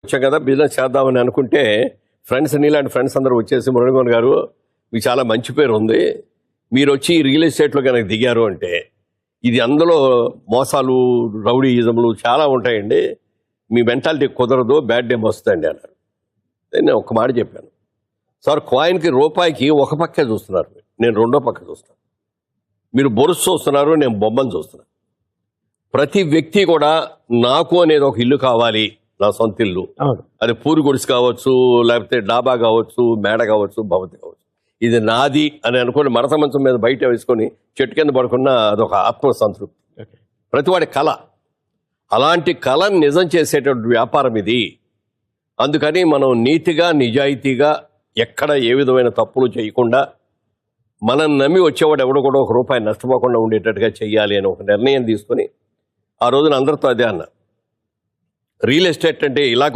వచ్చాం కదా బిజినెస్ చేద్దామని అనుకుంటే ఫ్రెండ్స్ నీలాంటి ఫ్రెండ్స్ అందరూ వచ్చేసి మురళీమోహన్ గారు మీకు చాలా మంచి పేరు ఉంది, మీరు వచ్చి రియల్ ఎస్టేట్లో కనుక దిగారు అంటే ఇది అందులో మోసాలు రౌడీయిజంలు చాలా ఉంటాయండి, మీ మెంటాలిటీ కుదరదు, బ్యాడ్ నేమ్ వస్తుందండి అన్నారు. నేను ఒక మాట చెప్పాను, సార్ కాయిన్కి రూపాయికి ఒక పక్కే చూస్తున్నారు, నేను రెండో పక్క చూస్తాను. మీరు బొరుసు చూస్తున్నారు, నేను బొమ్మను చూస్తున్నాను. ప్రతి వ్యక్తి కూడా నాకు అనేది ఒక ఇల్లు కావాలి, నా సొంత ఇల్లు, అది పూరి గుడిసి కావచ్చు, లేకపోతే డాబా కావచ్చు, మేడ కావచ్చు, భవతి కావచ్చు, ఇది నాది అని అనుకుని మడత మంచం మీద బయట వేసుకొని చెట్టు కింద పడుకున్న అదొక ఆత్మసంతృప్తి, ప్రతివాడి కళ. అలాంటి కళను నిజం చేసేటువంటి వ్యాపారం ఇది. అందుకని మనం నీతిగా నిజాయితీగా ఎక్కడ ఏ విధమైన తప్పులు చేయకుండా మనం నమ్మి వచ్చేవాడు ఎవడు కూడా ఒక రూపాయి నష్టపోకుండా ఉండేటట్టుగా చెయ్యాలి అని ఒక నిర్ణయం తీసుకొని ఆ రోజున అందరితో అదే అన్న, రియల్ ఎస్టేట్ అంటే ఇలా